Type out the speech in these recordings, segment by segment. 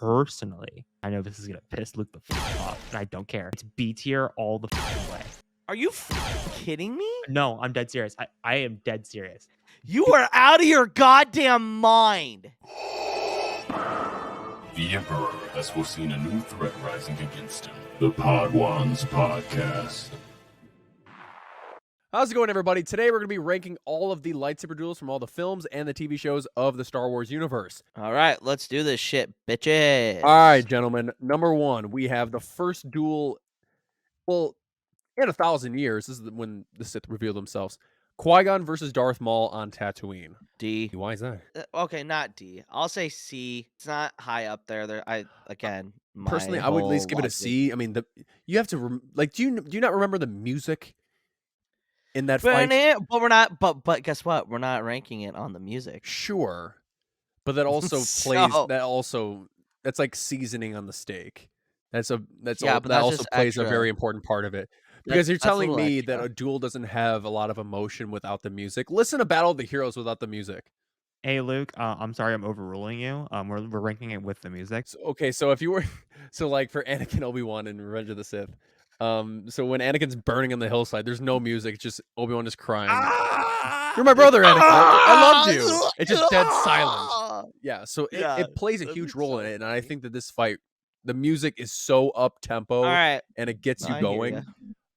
personally, I know this is gonna piss Luke the fuck off, and I don't care. It's B tier all the fucking way. Are you kidding me? No, I'm dead serious. I am dead serious. You are out of your goddamn mind. The Emperor has foreseen a new threat rising against him. The Podwans Podcast. How's it going, everybody? Today we're going to be ranking all of the lightsaber duels from all the films and the TV shows of the Star Wars universe. All right, let's do this shit, bitches. All right, gentlemen. Number one, we have the first duel, well, in 1,000 years. This is when the Sith reveal themselves. Qui-Gon versus Darth Maul on Tatooine. D. Why is that? Okay, not D. I'll say C. It's not high up there. Personally, I would at least give it a C. I mean, you have to do you not remember the music in that fight? But we're not. But guess what? We're not ranking it on the music. Sure, but that also plays. That's like seasoning on the steak. That also plays a very important part of it. Because you're telling me that a duel doesn't have a lot of emotion without the music. Listen to Battle of the Heroes without the music. Hey, Luke, I'm sorry I'm overruling you. We're ranking it with the music. So if you were... So, like, for Anakin, Obi-Wan, and Revenge of the Sith, so when Anakin's burning on the hillside, there's no music, just Obi-Wan is crying. You're my brother, Anakin. I loved you. It's just dead silent. Yeah, so it plays a huge role in it, and I think that this fight, the music is so up-tempo, and it gets you going.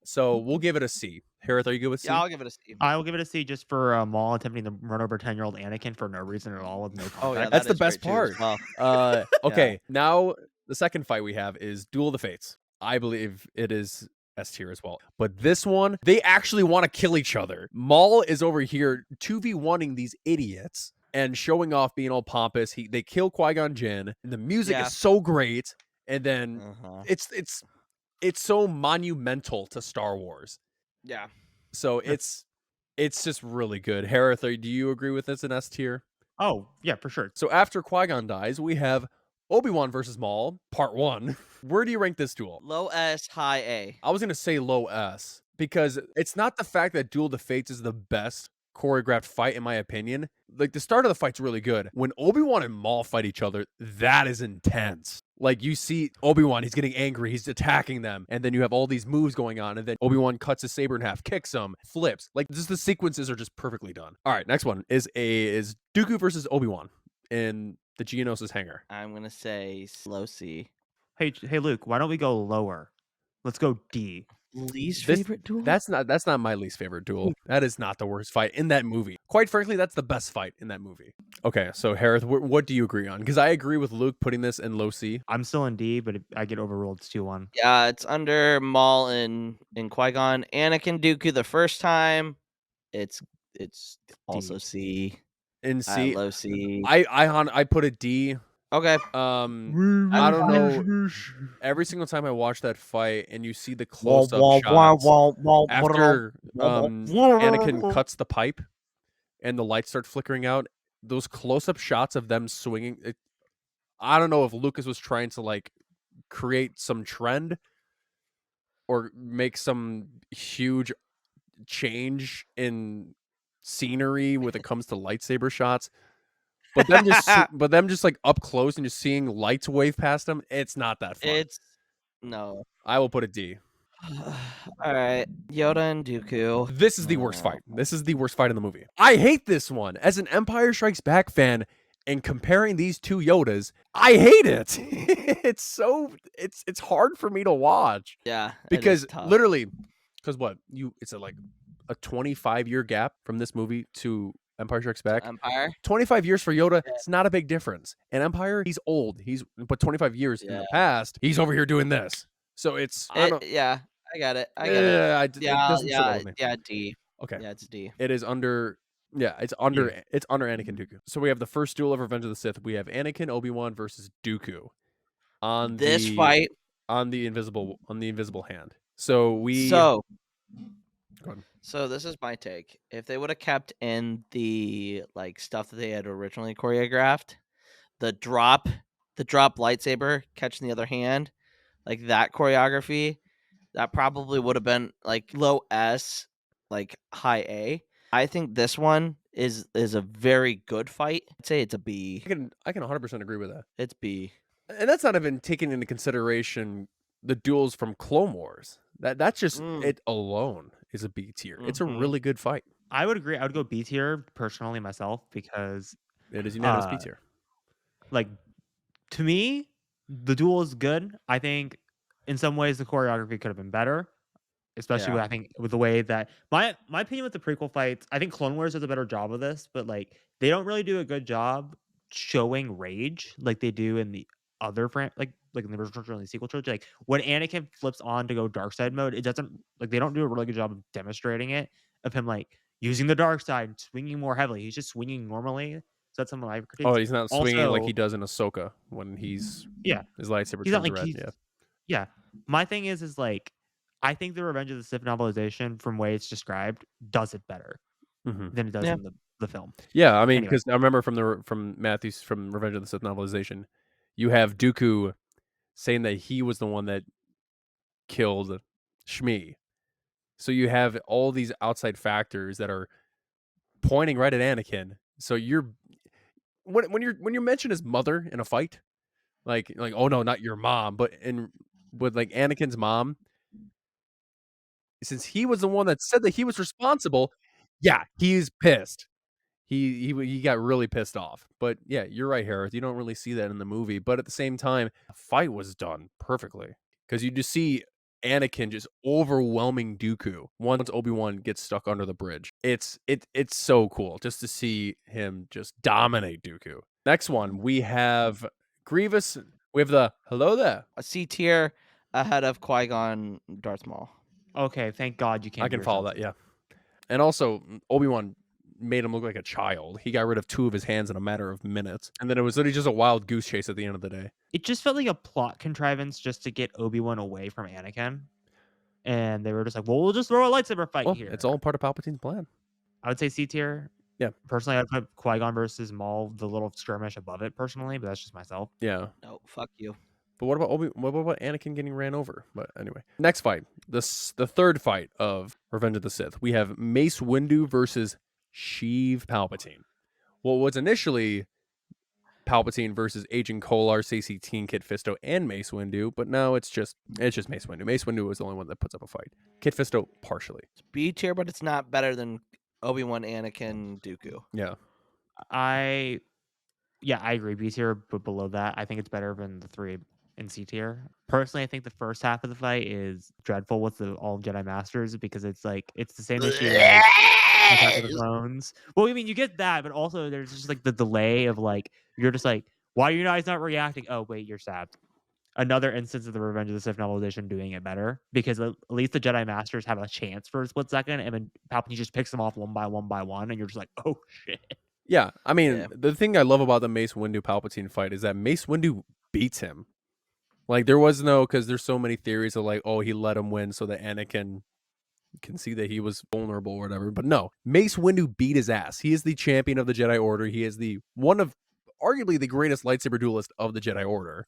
So we'll give it a C. Hereth, are you good with C? Yeah, I'll give it a C. I will give it a C just for Maul attempting to run over 10-year-old Anakin for no reason at all with no context. Oh, yeah, that's the best part. Well. Okay, now the second fight we have is Duel of the Fates. I believe it is S tier as well. But this one, they actually want to kill each other. Maul is over here 2v1ing these idiots and showing off being all pompous. They kill Qui-Gon Jinn, and the music is so great. And then it's so monumental to Star Wars. Yeah. So it's just really good. Hereth, do you agree with this in S tier? Oh, yeah, for sure. So after Qui-Gon dies, we have Obi-Wan versus Maul, part 1. Where do you rank this duel? Low S, high A. I was going to say low S because it's not the fact that Duel of the Fates is the best choreographed fight, in my opinion. Like, the start of the fight's really good. When Obi-Wan and Maul fight each other, that is intense. Like, you see Obi-Wan, he's getting angry, he's attacking them, and then you have all these moves going on, and then Obi-Wan cuts his saber in half, kicks him, flips. Like, just the sequences are just perfectly done. All right, next one is Dooku versus Obi-Wan in the Geonosis hangar. I'm gonna say low C. Hey, Luke, why don't we go lower? Let's go D. Favorite duel? That's not my least favorite duel. That is not the worst fight in that movie. Quite frankly, that's the best fight in that movie. Okay, so Hereth, what do you agree on? Because I agree with Luke putting this in low C. I'm still in D, but I get overruled. It's 2-1. Yeah, it's under Maul and Qui-Gon. Anakin Dooku the first time. It's also C. In C, low C. I put a D. Okay. I don't know. Every single time I watch that fight and you see the close-up shots after Anakin cuts the pipe and the lights start flickering out, those close-up shots of them swinging. I don't know if Lucas was trying to like create some trend or make some huge change in scenery when it comes to lightsaber shots. But them just like up close and just seeing lights wave past them, it's not that fun. No. I will put a D. All right, Yoda and Dooku. This is the worst fight. This is the worst fight in the movie. I hate this one. As an Empire Strikes Back fan, and comparing these two Yodas, I hate it. It's hard for me to watch. Yeah, because literally, it's a 25-year gap from this movie to Empire Strikes Back. 25 years for Yoda, it's not a big difference. And Empire, he's old. But 25 years in the past, he's over here doing this. So I got it. Yeah, D. Okay. Yeah, it's D. It is under. Yeah, it's under Anakin Dooku. So we have the first duel of Revenge of the Sith. We have Anakin Obi-Wan versus Dooku on this fight on the invisible hand. So this is my take. If they would have kept in the stuff that they had originally choreographed, the drop lightsaber, catching the other hand, like that choreography, that probably would have been like low S, like high A. I think this one is a very good fight. I'd say it's a B. I can 100% agree with that. It's B. And that's not even taking into consideration the duels from Clone Wars. That's just it alone is a B tier. It's a really good fight. I would agree. I would go B tier personally myself because, It is unanimous B tier. like, to me, the duel is good. I think in some ways the choreography could have been better, especially Yeah. with, I think with the way that my opinion with the prequel fights. I think Clone Wars does a better job of this, but like they don't really do a good job showing rage like they do in the other like in the original trilogy and the sequel trilogy. Like when Anakin flips on to go dark side mode, it doesn't like they don't do a really good job of demonstrating it of him like using the dark side and swinging more heavily. He's just swinging normally. So that's some of my critiques. Oh, he's not swinging like he Also, does in Ahsoka when his yeah, lightsaber he's not turns like red. he's Yeah. yeah. My thing is like I think the Revenge of the Sith novelization, from way it's described, does it better than it does Yeah. in the film. Yeah, I mean, Anyway. because I remember from Matthew's from Revenge of the Sith novelization, you have Dooku saying that he was the one that killed Shmi. So you have all these outside factors that are pointing right at Anakin. So you're when you're mentioned his mother in a fight, like oh no, not your mom, but with like Anakin's mom, since he was the one that said that he was responsible, yeah, he's pissed. He got really pissed off. But yeah, you're right, Hereth. You don't really see that in the movie, but at the same time, the fight was done perfectly because you just see Anakin just overwhelming Dooku once Obi-Wan gets stuck under the bridge. It's so cool just to see him just dominate Dooku. Next one, we have Grievous. We have the hello there. A C tier ahead of Qui-Gon, Darth Maul. Okay, thank God you can't. I can follow that, yeah. And also, Obi-Wan made him look like a child. He got rid of 2 of his hands in a matter of minutes. And then it was literally just a wild goose chase at the end of the day. It just felt like a plot contrivance just to get Obi-Wan away from Anakin. And they were just like, well, we'll just throw a lightsaber fight here. It's all part of Palpatine's plan. I would say C tier. Yeah. Personally, I'd put Qui-Gon versus Maul, the little skirmish above it, personally, but that's just myself. Yeah. No, fuck you. But what about Anakin getting ran over? But anyway, next fight, the third fight of Revenge of the Sith. We have Mace Windu versus Sheev Palpatine. Well, it was initially Palpatine versus Agent Kolar, Stacey Teen, Kit Fisto, and Mace Windu, but now it's just Mace Windu. Mace Windu was the only one that puts up a fight. Kit Fisto partially. It's B tier, but it's not better than Obi-Wan, Anakin, Dooku. Yeah. I agree. B tier, but below that, I think it's better than the 3 in C tier. Personally, I think the first half of the fight is dreadful with the all Jedi Masters because it's the same issue as Attack of the Clones. Well, I mean, you get that, but also there's just like the delay of like you're just like, why are you guys not reacting? Oh wait, you're stabbed. Another instance of the Revenge of the Sith novelization doing it better because at least the Jedi Masters have a chance for a split second, and then Palpatine just picks them off one by one, and you're just like, oh shit. Yeah, I mean, the thing I love about the Mace Windu Palpatine fight is that Mace Windu beats him. Like there was no, because there's so many theories of like, oh, he let him win so that Anakin can see that he was vulnerable or whatever. But no, Mace Windu beat his ass. He is the champion of the Jedi Order. He is the one of arguably the greatest lightsaber duelist of the Jedi Order.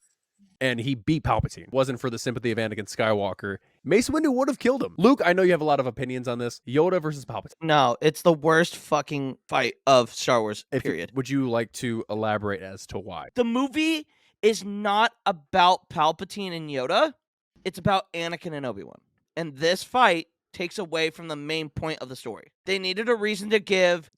And he beat Palpatine. It wasn't for the sympathy of Anakin Skywalker, Mace Windu would have killed him. Luke, I know you have a lot of opinions on this. Yoda versus Palpatine. No, it's the worst fucking fight of Star Wars, period. Would you like to elaborate as to why? The movie is not about Palpatine and Yoda. It's about Anakin and Obi-Wan. And this fight takes away from the main point of the story. They needed a reason to give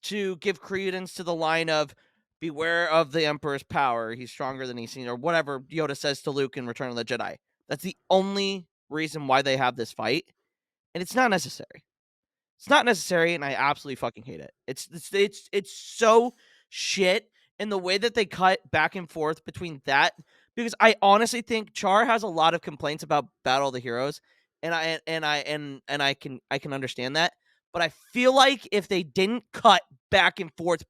credence to the line of beware of the Emperor's power. He's stronger than he's seen, or whatever Yoda says to Luke in Return of the Jedi. That's the only reason why they have this fight. And it's not necessary. It's not necessary, and I absolutely fucking hate it. It's so shit in the way that they cut back and forth between that, because I honestly think Char has a lot of complaints about Battle of the Heroes, and I can understand that. But I feel like if they didn't cut back and forth,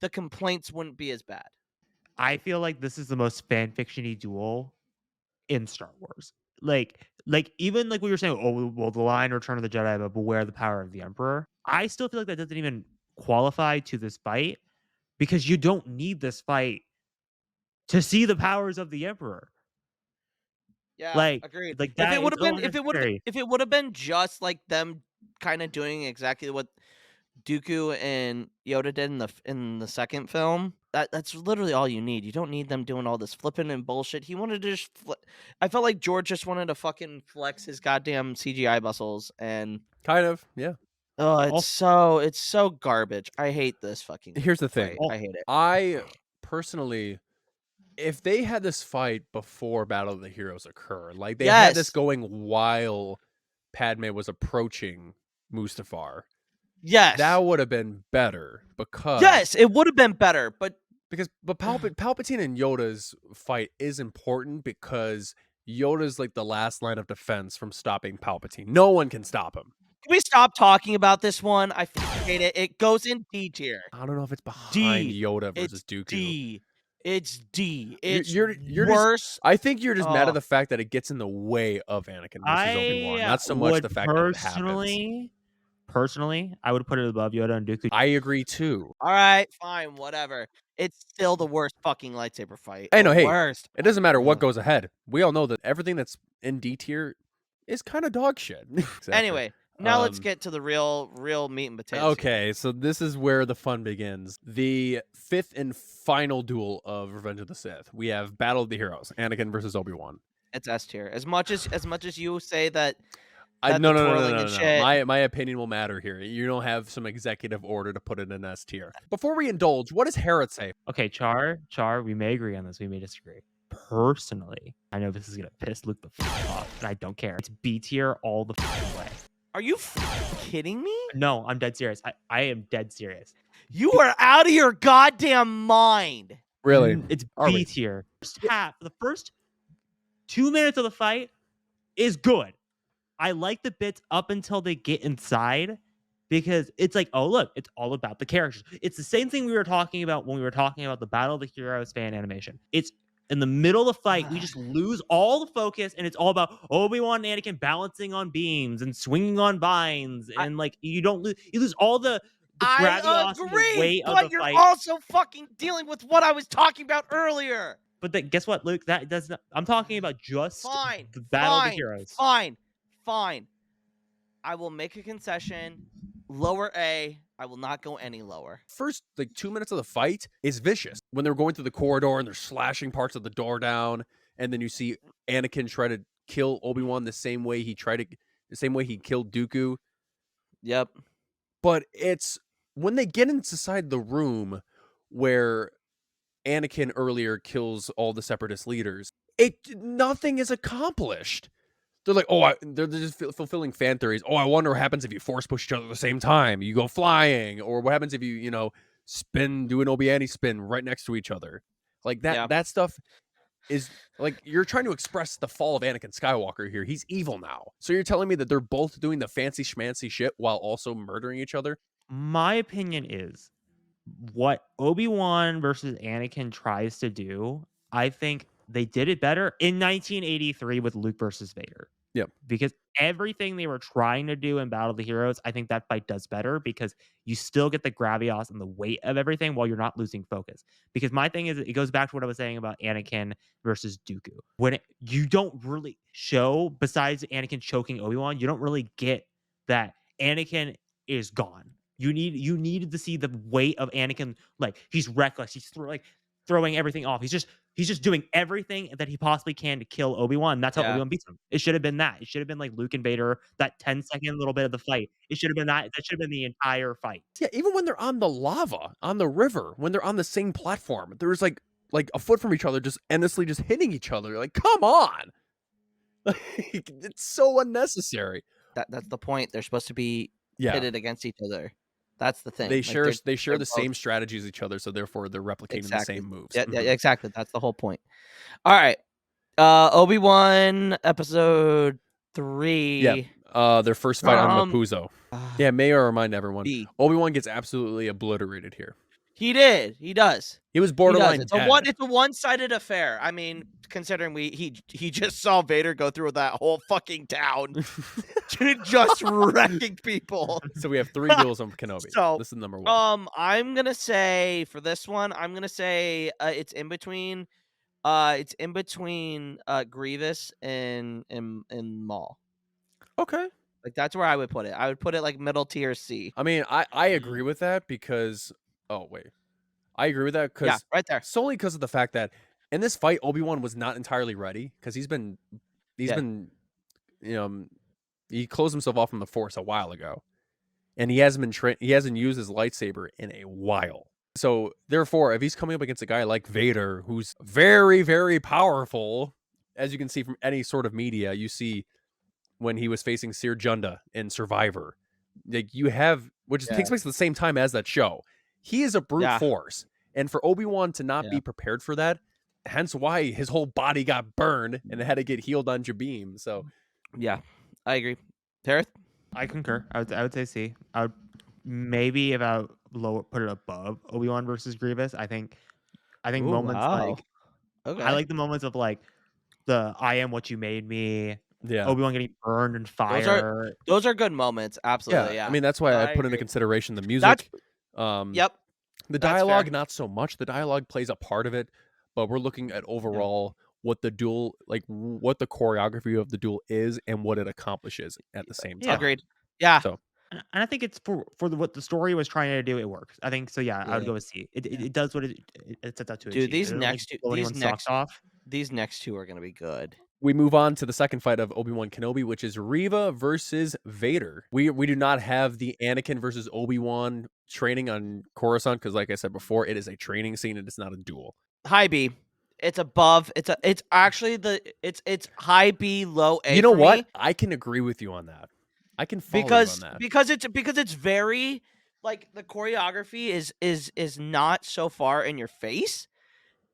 the complaints wouldn't be as bad. I feel like this is the most fan fiction-y duel in Star Wars. Like even like what you're saying, oh well, the line Return of the Jedi, but beware the power of the Emperor. I still feel like that doesn't even qualify to this fight because you don't need this fight to see the powers of the Emperor. Yeah, Like agreed. like that. If it would have been just like them kind of doing exactly what Dooku and Yoda did in the second film. That's literally all you need. You don't need them doing all this flipping and bullshit. He wanted to just I felt like George just wanted to fucking flex his goddamn CGI muscles, and Kind of, yeah. oh, Also, it's so garbage. I hate this fucking Here's the thing. fight. I hate it. I personally, if they had this fight before Battle of the Heroes occurred, like they had this Yes. going while Padme was approaching Mustafar, Yes. that would have been better because Yes, it would have been better, but Palpatine and Yoda's fight is important because Yoda's like the last line of defense from stopping Palpatine. No one can stop him. can we stop talking about this one? I fucking hate it. It goes in D tier. I don't know if it's behind D. Yoda versus It's Dooku. D. It's D. It's You're worse. I think you're just mad Oh. at the fact that it gets in the way of Anakin versus Obi-Wan. Not so much would the fact that it happens. Personally, I would put it above Yoda and Dooku. I agree too. All right, fine, whatever. It's still the worst fucking lightsaber fight. I know, The hey, worst. it doesn't matter what Ugh. goes ahead. We all know that everything that's in D tier is kind of dog shit. Exactly. Anyway, now let's Um, get to the real meat and potatoes. here. Okay, so this is where the fun begins. The fifth and final duel of Revenge of the Sith. We have Battle of the Heroes, Anakin versus Obi-Wan. It's S tier. As much as you say that No, the no, twirling no, and no. shit. My opinion will matter here. You don't have some executive order to put it in S tier. Before we indulge, what does Hereth say? Okay, Char, we may agree on this. We may disagree. Personally, I know this is gonna piss Luke the fuck off, and I don't care. It's B tier all the fucking way. Are you kidding me? No, I'm dead serious. I am dead serious. You are out of your goddamn mind. Really? It's Are we? B tier. The first 2 minutes of the fight is good. I like the bits up until they get inside because it's like, oh, look, it's all about the characters. It's the same thing we were talking about when we were talking about the Battle of the Heroes fan animation. It's in the middle of the fight, we just lose all the focus, and it's all about Obi-Wan and Anakin balancing on beams and swinging on vines, and like you lose all the gravitas I and the agree, weight of but the you're fight. also fucking dealing with what I was talking about earlier. But guess what, Luke? That does not. I'm talking about just Fine. the Battle of the Fine. Heroes. Fine. I will make a concession. Lower A. I will not go any lower. First, like 2 minutes of the fight is vicious. When they're going through the corridor and they're slashing parts of the door down, and then you see Anakin try to kill Obi-Wan the same way he killed Dooku. Yep. But it's when they get inside the room where Anakin earlier kills all the separatist leaders, nothing is accomplished. They're like, they're just fulfilling fan theories. Oh, I wonder what happens if you force push each other at the same time. You go flying, or what happens if you do an Obi-Wan spin right next to each other. Like that. Yeah. That stuff is like you're trying to express the fall of Anakin Skywalker here. He's evil now. So you're telling me that they're both doing the fancy schmancy shit while also murdering each other? My opinion is what Obi-Wan versus Anakin tries to do, I think they did it better in 1983 with Luke versus Vader. Yep. Because everything they were trying to do in Battle of the Heroes, I think that fight does better because you still get the gravitas and the weight of everything while you're not losing focus. Because my thing is, it goes back to what I was saying about Anakin versus Dooku. When you don't really show, besides Anakin choking Obi-Wan, you don't really get that Anakin is gone. You needed to see the weight of Anakin. Like he's reckless. He's throwing everything off. He's just doing everything that he possibly can to kill Obi-Wan. That's how Yeah. Obi-Wan beats him. It should have been that. It should have been like Luke and Vader, that 10-second little bit of the fight. It should have been that. That should have been the entire fight. Yeah, even when they're on the lava, on the river, when they're on the same platform, there's like a foot from each other, just endlessly just hitting each other. Like, come on. It's so unnecessary. That's the point. They're supposed to be pitted against each other. That's the thing. They Like, share they're the same both- strategies as each other, so therefore they're replicating the Exactly. same moves. Yeah, Mhm. exactly. That's the whole point. All right. Obi-Wan episode 3. Their first fight on Um, Mapuzo. Yeah, may I remind everyone, B. Obi-Wan gets absolutely obliterated here. He did. He does. He was He does. borderline It's dead. a one-sided affair. I mean, considering he just saw Vader go through that whole fucking town, just wrecking people. So we have 3 duels on Kenobi. So, this is number 1. I'm gonna say for this one, it's in between. Grievous and Maul. Okay. Like that's where I would put it. I would put it like middle tier C. I mean, I agree with that because I agree with that Yeah, because right there. solely because of the fact that in this fight, Obi-Wan was not entirely ready because he's been Yeah. he closed himself off from the Force a while ago, and he hasn't he hasn't used his lightsaber in a while. So therefore, if he's coming up against a guy like Vader, who's very, very powerful, as you can see from any sort of media, you see when he was facing Seer Junda in Survivor, like which Yeah. takes place at the same time as that show. He is a brute Yeah. force, and for Obi-Wan to not Yeah. be prepared for that, hence why his whole body got burned and it had to get healed on Jabim. So Yeah, I agree. Hereth? I concur. I would say C. I would maybe about put it above Obi-Wan versus Grievous. I think Ooh, moments wow. like I Okay. like the moments of like the I am what you made me, yeah, Obi-Wan getting burned in fire. Those are good moments. Absolutely. Yeah. I mean that's why No, I I put into agree. consideration the That's music. Yep. The That's dialogue, fair. not so much. The dialogue plays a part of it, but we're looking at overall what the duel, like what the choreography of the duel is and what it accomplishes at the same Yeah. time. Agreed. Yeah. So And I think it's for what the story was trying to do. It works. I think so. Yeah, I would Yeah. go with C. It Yeah. it does what it sets out to Dude, achieve. these It doesn't, like, next two blow anyone's socks off. these next two are gonna be good. we move on to the second fight of Obi-Wan Kenobi, which is Reva versus Vader. We do not have the Anakin versus Obi-Wan training on Coruscant because, like I said before, it is a training scene and it's not a duel. High B. It's above. It's actually it's high B, low A. You know for what? me I can agree with you on that. I can follow you on that. because it's very like the choreography is not so far in your face,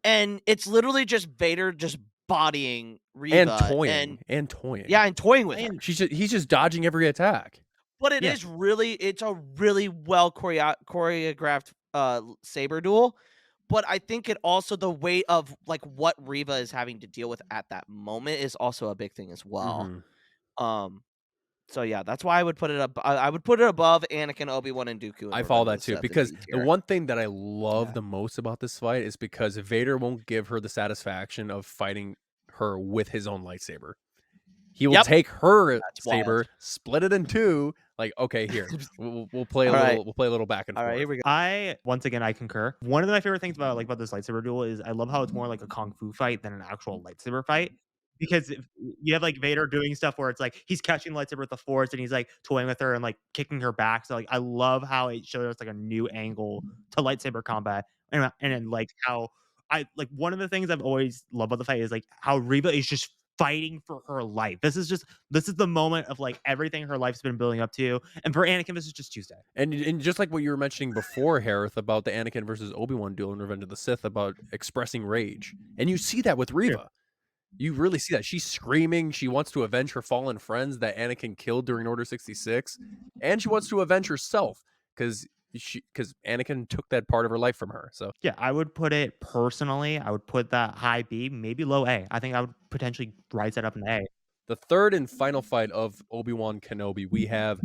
and it's literally just Vader just bodying And Reva toying. and toying with her. He's just dodging every attack. But it's a really well choreographed saber duel. But I think it also the weight of like what Reva is having to deal with at that moment is also a big thing as well. Mhm. So yeah, that's why I would put it up. I would put it above Anakin, Obi-Wan, and Dooku. I follow that too because the one thing that I love Yeah. the most about this fight is because Vader won't give her the satisfaction of fighting her with his own lightsaber. He will take her saber, wild. split it in two. Like, okay, here we'll play a All little. right. We'll play a little back and All forth. right, here we go. I once again I concur. One of my favorite things about this lightsaber duel is I love how it's more like a kung fu fight than an actual lightsaber fight. Because you have like Vader doing stuff where it's like he's catching the lightsaber with the Force and he's like toying with her and like kicking her back. So like I love how it shows us like a new angle to lightsaber combat and then like how I like one of the things I've always loved about the fight is like how Reva is just fighting for her life. This is the moment of like everything her life's been building up to. And for Anakin, this is just Tuesday. And just like what you were mentioning before, Hereth, about the Anakin versus Obi-Wan duel in Revenge of the Sith about expressing rage, and you see that with Reva. You really see that. She's screaming. She wants to avenge her fallen friends that Anakin killed during Order 66. And she wants to avenge herself because Anakin took that part of her life from her. So yeah, I would put it personally. I would put that high B, maybe low A. I think I would potentially rise that up in A. the third and final fight of Obi-Wan Kenobi, we have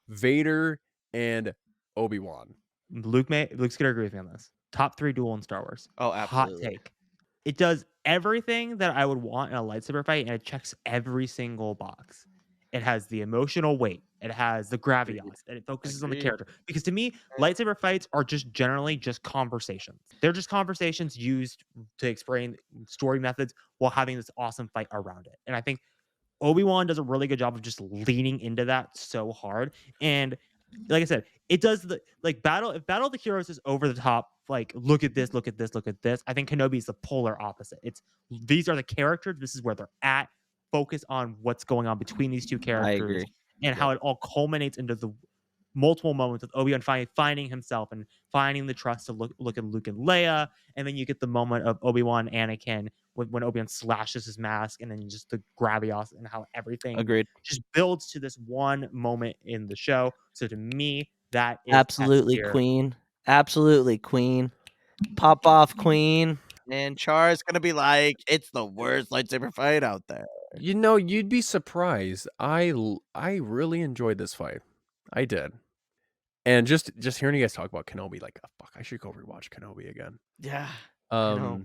Vader and Obi-Wan. Luke's gonna agree with me on this. Top 3 duel in Star Wars. Oh, Hot absolutely. take. It does everything that I would want in a lightsaber fight, and it checks every single box. It has the emotional weight. It has the gravitas, and it focuses on the Agreed. character. Because to me, lightsaber fights are just generally just conversations. They're just conversations used to explain story methods while having this awesome fight around it. And I think Obi-Wan does a really good job of just leaning into that so hard. And like I said, it does the like battle. If Battle of the Heroes is over the top, like look at this, look at this, look at this. I think Kenobi is the polar opposite. It's these are the characters. This is where they're at. Focus on what's going on between these two characters agree. and how it all culminates into the multiple moments of Obi-Wan finding himself and finding the trust to look at Luke and Leia, and then you get the moment of Obi-Wan Anakin when Obi-Wan slashes his mask, and then just the gravitas and how everything Agreed. just builds to this one moment in the show. So to me, that is Absolutely, S tier. Queen. Absolutely, Queen. Pop off, Queen. And Char is gonna be like, it's the worst lightsaber fight out there. You know, you'd be surprised. I really enjoyed this fight. I did. And just hearing you guys talk about Kenobi, like, oh, fuck, I should go rewatch Kenobi again. Yeah. I know.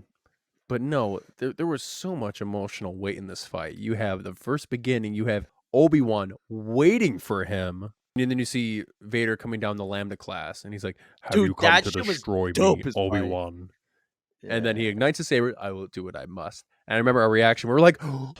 But no, there was so much emotional weight in this fight. You have the first beginning, you have Obi-Wan waiting for him. And then you see Vader coming down the Lambda class, and he's like, "Have you Dude, come that to shit was destroy me, dope as fuck. Obi-Wan?" And then he Yeah. ignites his saber. I will do what I must. And I remember our reaction. We were like, and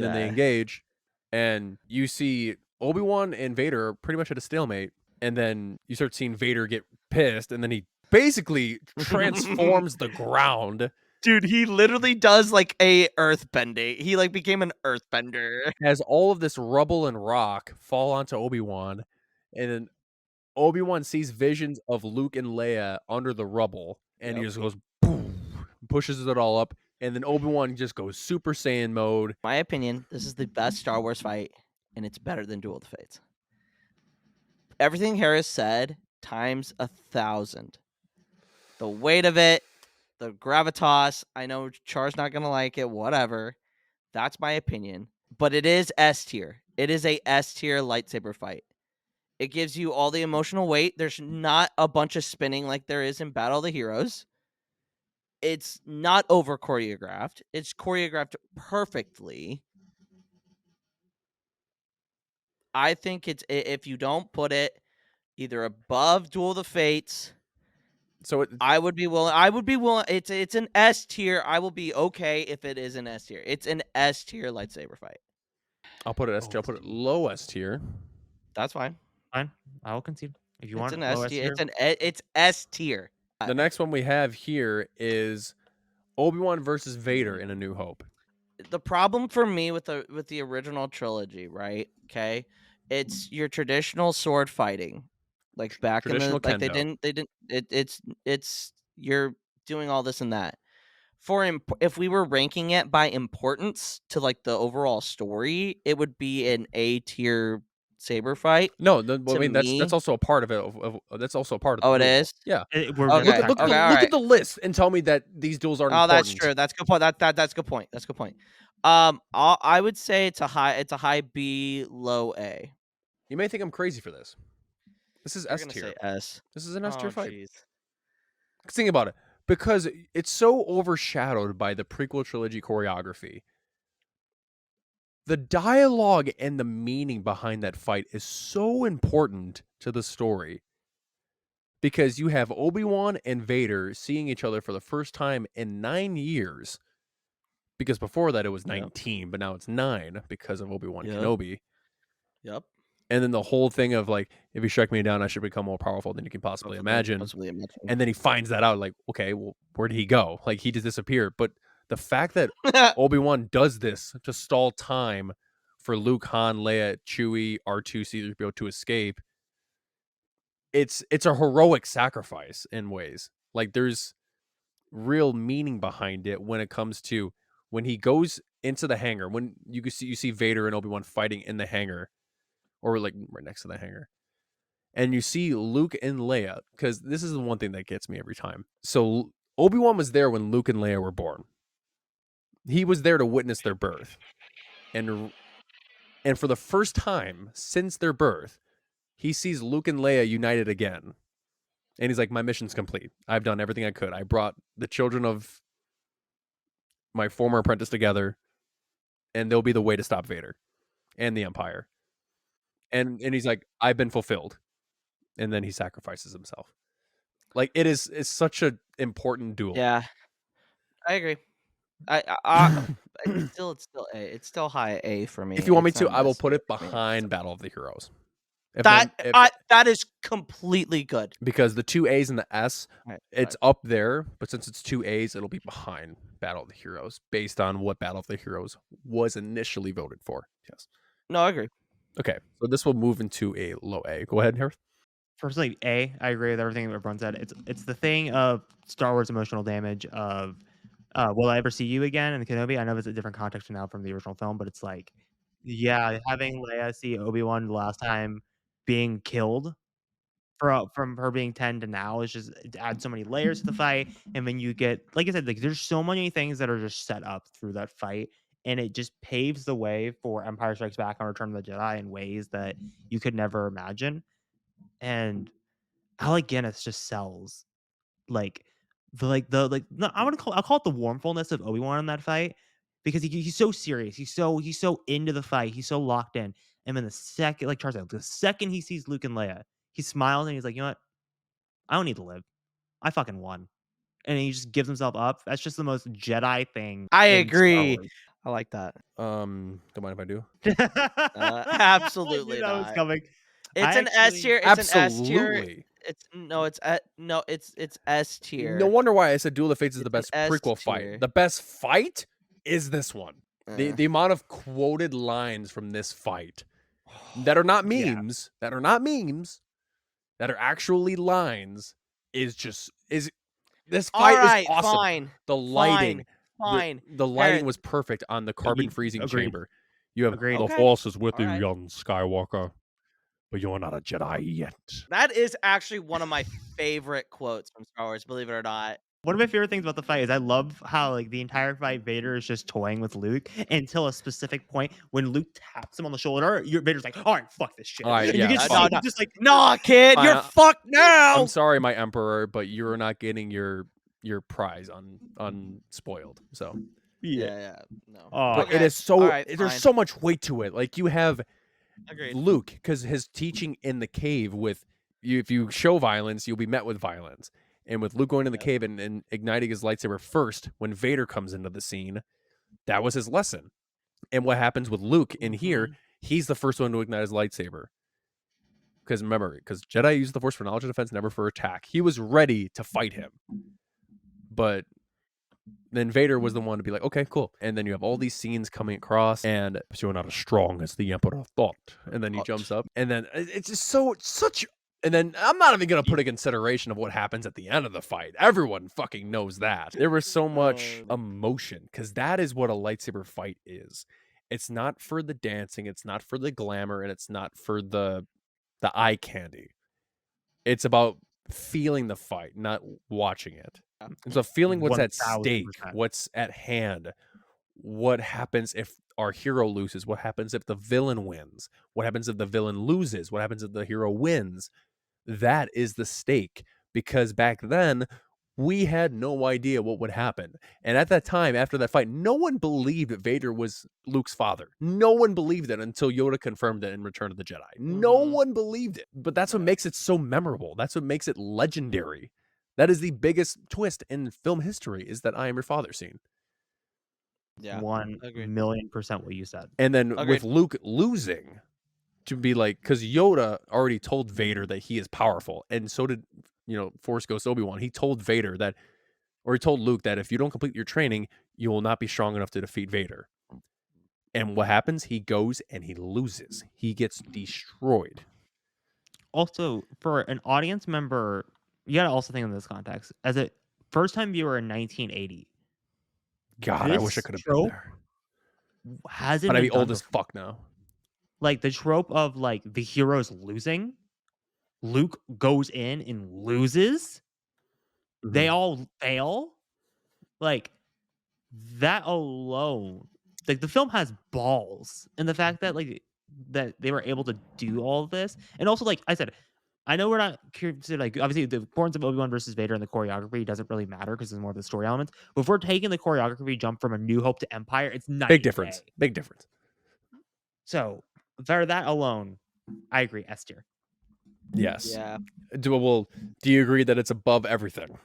then they Yeah. engage, and you see Obi-Wan and Vader are pretty much at a stalemate. And then you start seeing Vader get pissed, and then he basically transforms the ground. Dude, he literally does like a earthbending. He like became an earthbender. Has all of this rubble and rock fall onto Obi-Wan, and then Obi-Wan sees visions of Luke and Leia under the rubble, and he Yep. just goes boom, pushes it all up, and then Obi-Wan just goes Super Saiyan mode. My opinion, this is the best Star Wars fight, and it's better than Duel of the Fates. Everything Harris said times 1,000. The weight of it, the gravitas. I know Char's not gonna like it. Whatever. That's my opinion. But it is S tier. It is a S tier lightsaber fight. It gives you all the emotional weight. There's not a bunch of spinning like there is in Battle of the Heroes. It's not over choreographed. It's choreographed perfectly. I think it's if you don't put it either above Duel of the Fates, So I would be willing. It's an S tier. I will be okay if it is an S tier. It's an S tier lightsaber fight. I'll put it S tier. I'll put it low S tier. That's fine. Fine, I'll concede if you It's want an low S S tier. tier. It's S tier. The next one we have here is Obi-Wan versus Vader in A New Hope. The problem for me with the original trilogy, right? Okay, it's your traditional sword fighting, like back in the Traditional like kendo. they didn't it's you're doing all this and that. If we were ranking it by importance to like the overall story, it would be an A tier saber fight. No, To I mean that's me, also a part of it. That's also a part of oh, the it duel. is. Yeah. We're Okay, gonna Look at talk look at about the, okay, all look right. at the list and tell me that these duels aren't Oh, important. that's true. That's a good point. That's a good point. That's a good point. I would say it's a high B, low A. You may think I'm crazy for this. This is You're S gonna tier. say S. This is an S tier Oh, fight. jeez. Think about it. Because it's so overshadowed by the prequel trilogy choreography. The dialogue and the meaning behind that fight is so important to the story. Because you have Obi-Wan and Vader seeing each other for the first time in 9 years. Because before that it was 19, but now it's 9 because of Obi-Wan Yep. Kenobi. Yep. And then the whole thing of like, if you strike me down, I should become more powerful than you can possibly imagine. And then he finds that out, like, okay, well, where did he go? Like, he just disappeared. But the fact that Obi-Wan does this to stall time for Luke, Han, Leia, Chewie, R2, C3PO to escape, it's a heroic sacrifice in ways. Like, there's real meaning behind it when it comes to when he goes into the hangar, when you see Vader and Obi-Wan fighting in the hangar, or like right next to the hangar. And you see Luke and Leia, because this is the one thing that gets me every time. So Obi-Wan was there when Luke and Leia were born. He was there to witness their birth. And for the first time since their birth, he sees Luke and Leia united again. And he's like, my mission's complete. I've done everything I could. I brought the children of my former apprentice together, and they'll be the way to stop Vader and the Empire. And he's like, I've been fulfilled. And then he sacrifices himself. Like, it's such an important duel. Yeah, I agree. It's still A. It's still high A for me. If you want me It's to, not I will S put tier it for me. behind Battle of the Heroes. That is completely good. Because the 2 A's and the S, Right, it's up there, but since it's 2 A's, it'll be behind Battle of the Heroes based on what Battle of the Heroes was initially voted for. Yes. No, I agree. Okay, so this will move into a low A. Go ahead, Hereth. Personally, A, I agree with everything that everyone said. It's the thing of Star Wars emotional damage of will I ever see you again in Kenobi? I know it's a different context now from the original film, but it's like, yeah, having Leia see Obi-Wan the last time being killed from her being 10 to now is just, it adds so many layers to the fight. And then you get, like I said, like there's so many things that are just set up through that fight, and it just paves the way for Empire Strikes Back and Return of the Jedi in ways that you could never imagine. And Alec Guinness just sells like no, I'll call it the warmfulness of Obi-Wan in that fight, because he's so serious. He's so into the fight. He's so locked in. And then the second, like Charles said, the second he sees Luke and Leia, he smiles and he's like, you know what? I don't need to live. I fucking won. And he just gives himself up. That's just the most Jedi thing. I in Star agree. Wars. I like that. Don't mind if I do. Absolutely I knew that was not. coming. It's I an S tier. It's an S tier. Absolutely. It's S tier. No wonder why I said Duel of Fates is It's the an best S prequel tier. fight. The best fight is this one. The amount of quoted lines from this fight that are not memes, that are actually lines is this fight is awesome. Fine. The lighting, Fine. the lighting Hereth. was perfect on the carbon freezing agreed. chamber. You have Agreed. the Okay. Force is with you, Alright. young Skywalker, but you are not a Jedi yet. That is actually one of my favorite quotes from Star Wars, believe it or not. One of my favorite things about the fight is I love how like the entire fight Vader is just toying with Luke until a specific point when Luke taps him on the shoulder. Vader's like, "All right, fuck this shit." All right, And yeah, you get fine. just like, Nah, kid, you're fucked now. I'm sorry, my Emperor, but you're not getting your prize unspoiled. So Yeah, no. but Okay. it is so All right, there's fine. so much weight to it. Like you have Agreed. Luke, because his teaching in the cave with you, if you show violence, you'll be met with violence. And with Luke going in the cave and igniting his lightsaber first, when Vader comes into the scene, that was his lesson. And what happens with Luke in here, he's the first one to ignite his lightsaber. Because remember, Jedi use the Force for knowledge and defense, never for attack. He was ready to fight him. But then Vader was the one to be like, okay, cool. And then you have all these scenes coming across, and you're not as strong as the Emperor thought. And then he jumps up, and then it's just such. And then I'm not even gonna put a consideration of what happens at the end of the fight. Everyone fucking knows that. There was so much emotion, because that is what a lightsaber fight is. It's not for the dancing, it's not for the glamour, and it's not for the eye candy. It's about feeling the fight, not watching it. It's a feeling what's at stake, 1000%. what's at hand, what happens if our hero loses, what happens if the villain wins, what happens if the villain loses, what happens if the hero wins. That is the stake, because back then we had no idea what would happen. And at that time, after that fight, no one believed Vader was Luke's father. No one believed it until Yoda confirmed it in Return of the Jedi. No one believed it. But that's what makes it so memorable. That's what makes it legendary. That is the biggest twist in film history, is that I am your father scene. Yeah. 1,000,000% what you said. And then Agreed. with Luke losing, to be like, because Yoda already told Vader that he is powerful, and so did, Force Ghost Obi-Wan. He told Vader that, or he told Luke that if you don't complete your training, you will not be strong enough to defeat Vader. And what happens? He goes and he loses. He gets destroyed. Also, for an audience member, you gotta also think in this context. As a first-time viewer in 1980, God, I wish I this could have been trope there. hasn't But I'd been be done old as before. fuck now. Like the trope of like the heroes losing, Luke goes in and loses. They all fail. Like that alone, like the film has balls, and the fact that that they were able to do all of this, and also like I said, I know we're not like obviously the importance of Obi-Wan versus Vader and the choreography doesn't really matter because it's more of the story elements. But if we're taking the choreography jump from A New Hope to Empire, it's night Big and difference. day. Big difference. So for that alone, I agree. S tier. Yes. Yeah. Do you agree that it's above everything?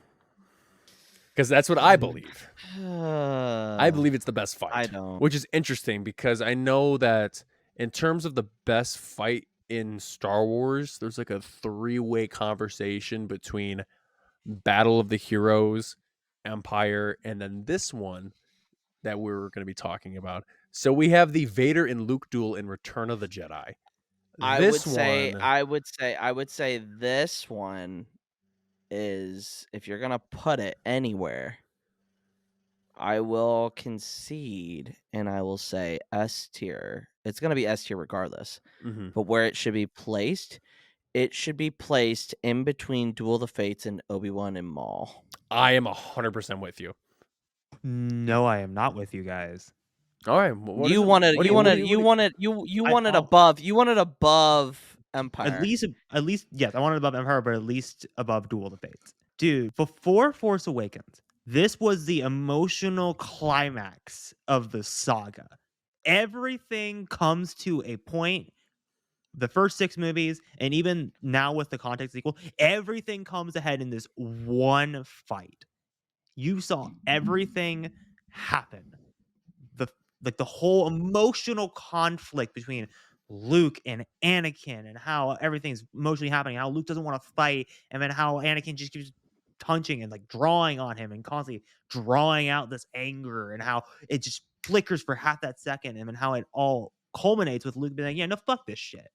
Because that's what I believe. I believe it's the best fight. I don't. Which is interesting, because I know that in terms of the best fight in Star Wars, there's like a 3-way conversation between Battle of the Heroes, Empire, and then this one that we're going to be talking about. So we have the Vader and Luke duel in Return of the Jedi. I would say this one is, if you're gonna put it anywhere, I will concede and I will say S tier. It's gonna be S tier regardless. But where it should be placed, it should be placed in between Duel of the Fates and Obi-Wan and Maul. I am 100% with you. No, I am not with you guys. All right, You want it above Empire. At least, yes, I want it above Empire, but at least above Duel of the Fates. Dude, before Force Awakens, This was the emotional climax of the saga. Everything comes to a point. The first 6 movies, and even now with the context sequel, everything comes ahead in this one fight. You saw everything happen. The whole emotional conflict between Luke and Anakin, and how everything's emotionally happening, how Luke doesn't want to fight, and then how Anakin just keeps punching and like drawing on him and constantly drawing out this anger, and how it just flickers for half that second, and then how it all culminates with Luke being like, yeah, no, fuck this shit.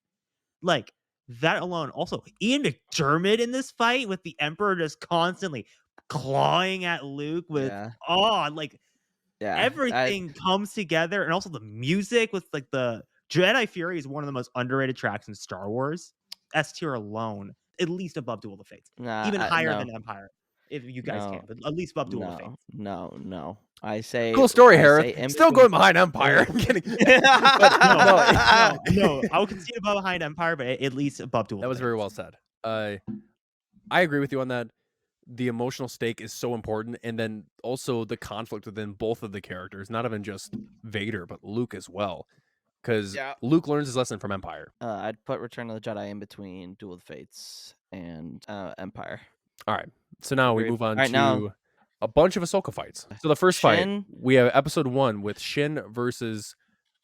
Like, that alone. Also, Ian McDermott in this fight with the Emperor just constantly clawing at Luke with Yeah. like Yeah. everything comes together, and also the music with like the Jedi Fury is one of the most underrated tracks in Star Wars. S tier alone, at least above Duel of the Fates, even higher no, than Empire, if you guys no, can, but at least above Duel of the Fates. no. I say Cool story, I Hereth. say in Still between- going behind Empire. I'm kidding. But no. no, I would concede above behind Empire, but at least above Duel. That of was the very Fates. well said. I agree with you on that. The emotional stake is so important, and then also the conflict within both of the characters, not even just Vader, but Luke as well. Because Yeah. Luke learns his lesson from Empire. I'd put Return of the Jedi in between Duel of the Fates and Empire. All right. So now we Agreed. move on All right, to now- a bunch of Ahsoka fights. So the first Shin- fight, we have episode 1 with Shin versus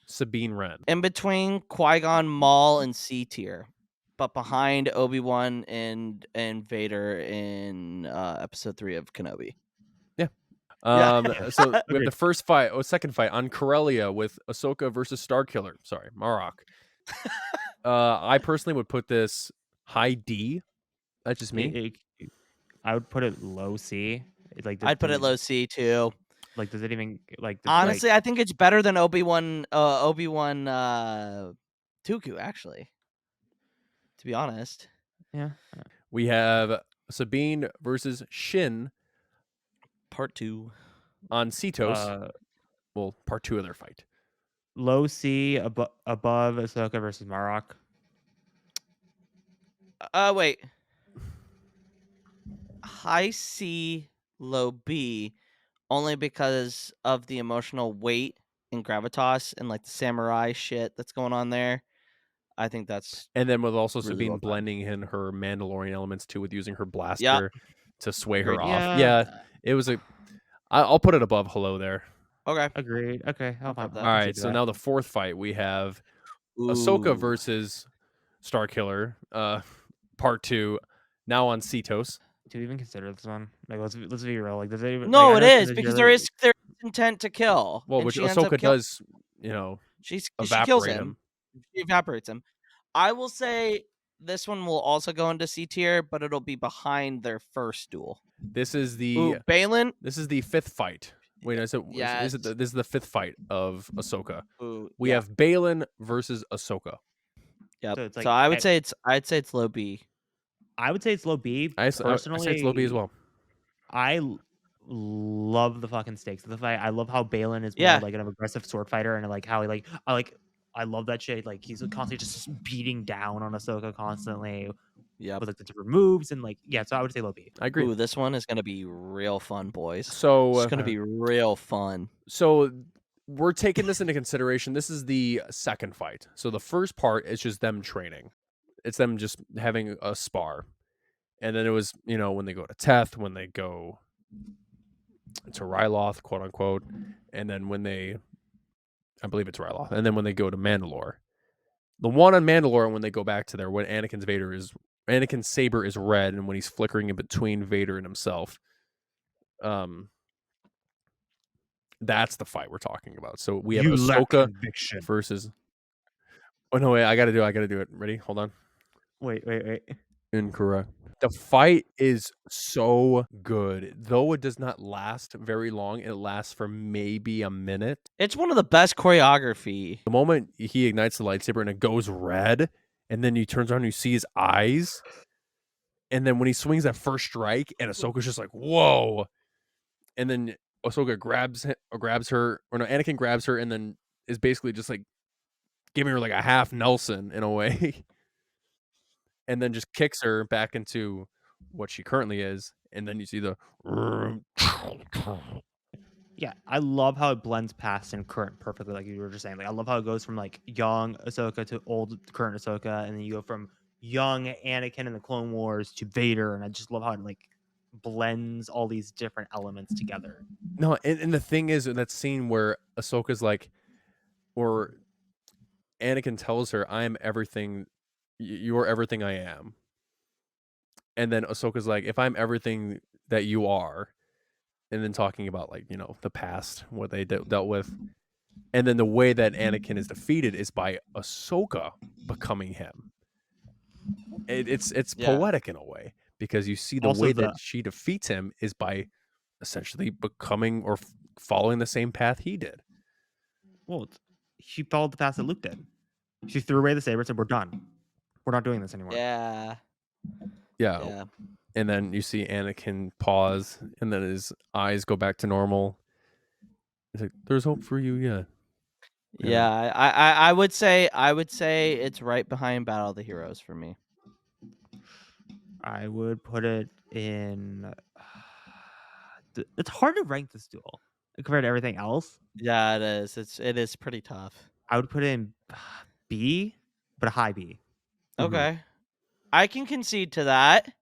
Sabine Wren. In between Qui-Gon, Maul, and C tier, but behind Obi-Wan and Vader in episode 3 of Kenobi. So we have the first fight, second fight on Corellia with Ahsoka versus Starkiller. Sorry, Marok. I personally would put this high D. That's just me. I would put it low C. I'd put it low C too. Like, does it even like? Honestly, I think it's better than Obi-Wan Dooku, actually. To be honest. Yeah. We have Sabine versus Shin Part 2 on Cetos. Well, part 2 of their fight. Low C above Ahsoka versus Marok. Wait. High C, low B, only because of the emotional weight and gravitas and like the samurai shit that's going on there. I think that's And then with also really Sabine well done. blending in her Mandalorian elements too, with using her blaster to sway her Agreed. off. Yeah. It was I'll put it above hello there. Okay. Agreed. Okay. I'll put that. All right. So now the fourth fight, we have Ahsoka versus Starkiller, part 2, now on Cetos. Do you even consider this one? Like, let's be real. Like, does it even? No, like, it I know is it's because considered- there is intent to kill. Well, and which she ends up Ahsoka does, she kills evaporate him. him. She evaporates him. I will say this one will also go into C tier, but it'll be behind their first duel. This is the Ooh, Balin. This is the 5th fight. Wait, this is Yes. this is the 5th fight of Ahsoka. Ooh, We have Balin versus Ahsoka. Yep. So it's like So I'd say it's low B. I would say it's low B. I say it's low B as well. I love the fucking stakes of the fight. I love how Balin is more Yeah. like an aggressive sword fighter, and like how he I love that shit. Like, he's constantly just beating down on Ahsoka constantly Yep. with like the different moves, and like, yeah. So I would say low B. I agree. Ooh, this one is gonna be real fun, boys. So It's gonna be real fun. So we're taking this into consideration. This is the second fight. So the first part is just them training. It's them just having a spar. And then it was, when they go to Teth, when they go to Ryloth, quote unquote. And then I believe it's Ryloth. And then when they go to Mandalore. The one on Mandalore, when they go back to there, when Anakin's saber is red, and when he's flickering in between Vader and himself. That's the fight we're talking about. So we have Ahsoka versus. Oh no! Wait, I gotta do it. Ready? Hold on. Wait. Incorrect. The fight is so good, though it does not last very long. It lasts for maybe a minute. It's one of the best choreography. The moment he ignites the lightsaber and it goes red, and then he turns around and you see his eyes, and then when he swings that first strike, and Ahsoka's just like, "Whoa!" And then Ahsoka Anakin grabs her, and then is basically just like giving her like a half Nelson in a way, and then just kicks her back into what she currently is, and then you see the Yeah, I love how it blends past and current perfectly, like you were just saying. Like I love how it goes from like young Ahsoka to old current Ahsoka, and then you go from young Anakin in the Clone Wars to Vader, and I just love how it like blends all these different elements together. No, and the thing is in that scene where Ahsoka's like, or Anakin tells her, "I am everything. You are everything I am." And then Ahsoka's like, "If I'm everything that you are," and then talking about like the past, what they dealt with, and then the way that Anakin is defeated is by Ahsoka becoming him. It's Yeah. poetic in a way because you see the Also, way that she defeats him is by essentially becoming or following the same path he did. She followed the path that Luke did. She threw away the saber and said, "We're done. We're not doing this anymore." Yeah. Yeah. Yeah. And then you see Anakin pause, and then his eyes go back to normal. He's like, "There's hope for you, yeah." Yeah. I would say it's right behind Battle of the Heroes for me. I would put it in. It's hard to rank this duel compared to everything else. Yeah, it is. It is pretty tough. I would put it in B, but a high B. Okay. I can concede to that.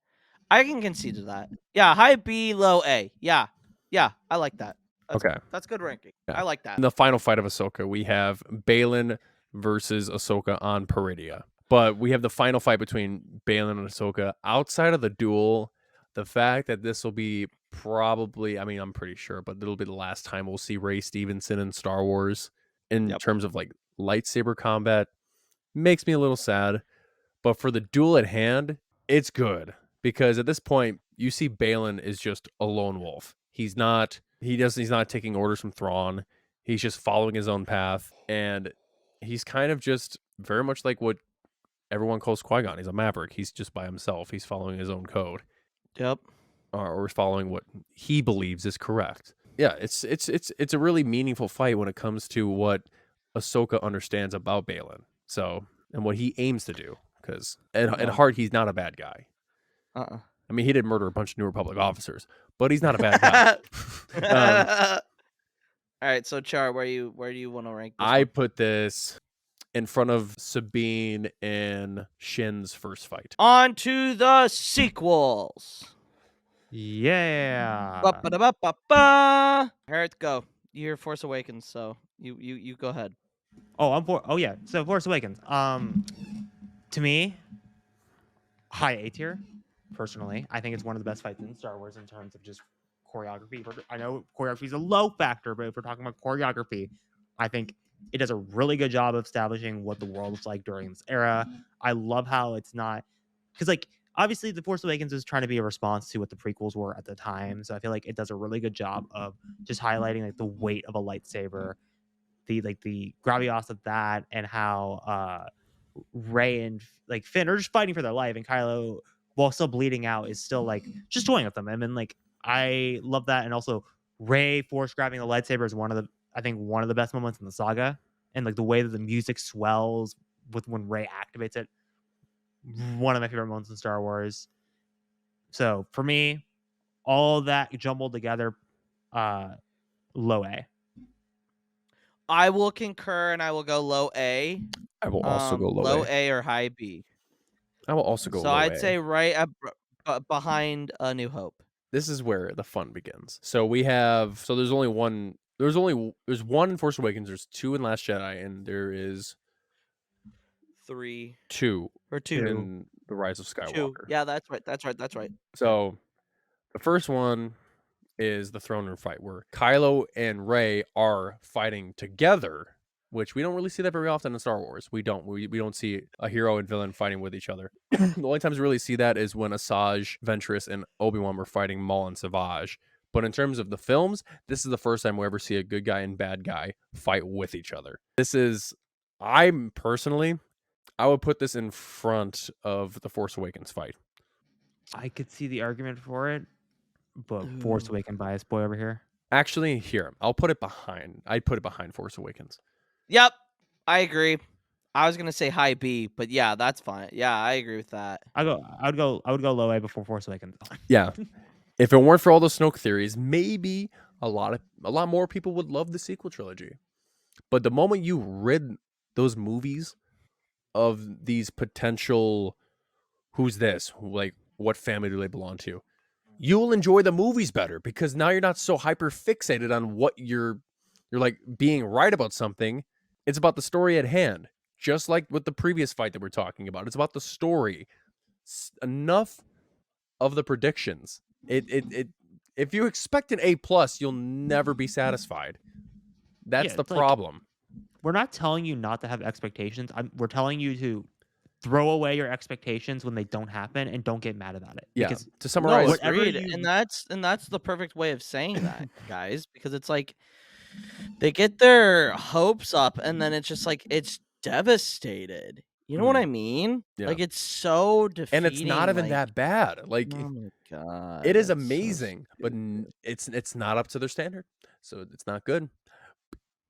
Yeah, high B, low A. Yeah. Yeah, I like that. Okay. That's good ranking. Yeah. I like that. In the final fight of Ahsoka, we have Balin versus Ahsoka on Peridia. But we have the final fight between Balin and Ahsoka. Outside of the duel, the fact that this will be probably, I mean, I'm pretty sure, but it'll be the last time we'll see Ray Stevenson in Star Wars in terms of like lightsaber combat makes me a little sad. But for the duel at hand, it's good because at this point, you see Balin is just a lone wolf. He's not taking orders from Thrawn. He's just following his own path, and he's kind of just very much like what everyone calls Qui-Gon. He's a maverick. He's just by himself. He's following his own code. Yep. Or following what he believes is correct. Yeah, it's a really meaningful fight when it comes to what Ahsoka understands about Balin. So, and what he aims to do. Because at heart, he's not a bad guy. I mean, he did murder a bunch of New Republic officers, but he's not a bad guy. All right, so Char, where do you want to rank this I one? put this in front of Sabine in Shin's first fight. On to the sequels. Yeah. Hereth, go. You're Force Awakens, so you go ahead. Oh yeah. So Force Awakens. To me, high A tier. Personally, I think it's one of the best fights in Star Wars in terms of just choreography. I know choreography is a low factor, but if we're talking about choreography, I think it does a really good job of establishing what the world was like during this era. I love how it's not because like obviously the Force Awakens is trying to be a response to what the prequels were at the time. So I feel like it does a really good job of just highlighting like the weight of a lightsaber, the gravitas of that, and how Rey and like Finn are just fighting for their life, and Kylo, while still bleeding out, is still like just toying with them. And then like I love that, and also Rey force grabbing the lightsaber is one of the best moments in the saga, and like the way that the music swells with when Rey activates it, one of my favorite moments in Star Wars. So for me, all that jumbled together, low A. I will concur, and I will go low A. I will also go low A. A or high B. I will also go So low A. I'd say right behind A New Hope. This is where the fun begins. So we have there's one in Force Awakens, there's two in Last Jedi, and there is 3 two or 2 in The Rise of Skywalker. 2. Yeah, that's right. So the first one is the throne room fight where Kylo and Rey are fighting together, which we don't really see that very often in Star Wars. We don't see a hero and villain fighting with each other. The only times we really see that is when Asajj Ventress and Obi-Wan were fighting Maul and Savage. But in terms of the films, this is the first time we ever see a good guy and bad guy fight with each other. I would put this in front of the Force Awakens fight. I could see the argument for it, but Force Awakens bias boy over here. Actually, here, I'll put it behind. I'd put it behind Force Awakens. Yep, I agree. I was gonna say high B, but yeah, that's fine. Yeah, I agree with that. I would go low A before Force Awakens. Yeah. If it weren't for all the Snoke theories, maybe a lot more people would love the sequel trilogy. But the moment you rid those movies of these potential, who's this? Like, what family do they belong to? You'll enjoy the movies better because now you're not so hyper fixated on what you're like being right about something. It's about the story at hand. Just like with the previous fight that we're talking about. It's about the story. Enough of the predictions. It if you expect an A+, you'll never be satisfied. That's the problem. We're not telling you not to have expectations. We're telling you to throw away your expectations when they don't happen and don't get mad about it. Yeah. Because To summarize, agreed, and that's the perfect way of saying that, guys, because it's like they get their hopes up and then it's just like it's devastated. You know what I mean? Yeah. Like it's so defeating, and it's not even that bad. Like, oh my god, it is that's so amazing, but stupid. it's not up to their standard, so it's not good.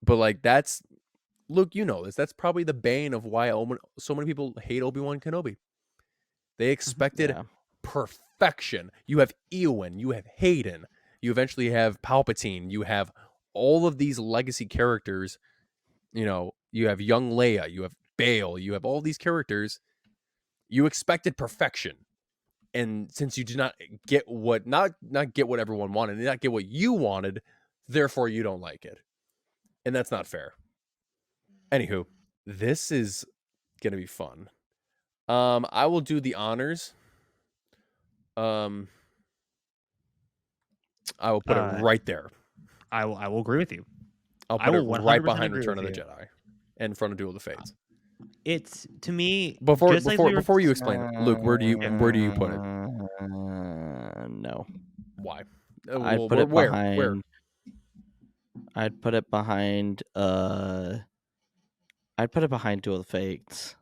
But like that's Luke, you know this. That's probably the bane of why so many people hate Obi-Wan Kenobi. They expected Yeah. perfection. You have Eowyn, you have Hayden, you eventually have Palpatine, you have all of these legacy characters. You know, you have young Leia, you have Bail, you have all these characters. You expected perfection. And since you did not get what not get what everyone wanted, not get what you wanted, therefore you don't like it. And that's not fair. Anywho, this is gonna be fun. I will do the honors. I will put it right there. I will agree with you. I'll put it right behind agree Return of with the you. Jedi, in front of Duel of the Fates. It's, to me, Before just like we were- you explain it, Luke, where do you put it? No. Why? I'd put it where? behind. I'd put it behind. I'd put it behind Duel of the Fates.